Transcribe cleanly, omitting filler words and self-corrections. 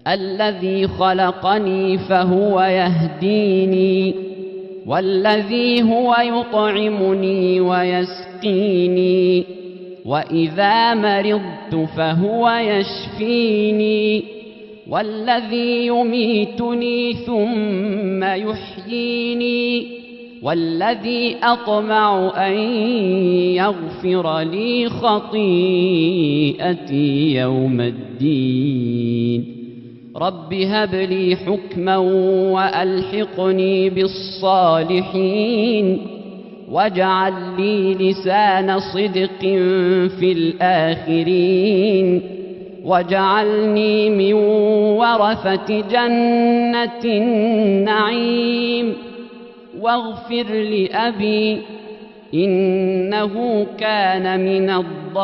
الذي خلقني فهو يهديني، والذي هو يطعمني ويسقيني، وإذا مرضت فهو يشفيني، والذي يميتني ثم يحييني، والذي أطمع أن يغفر لي خطيئتي يوم الدين. رب هب لي حكما وألحقني بالصالحين، واجعل لي لسان صدق في الآخرين، واجعلني من ورثة جنة النعيم. واغفر لأبي إنه كان من الضالين.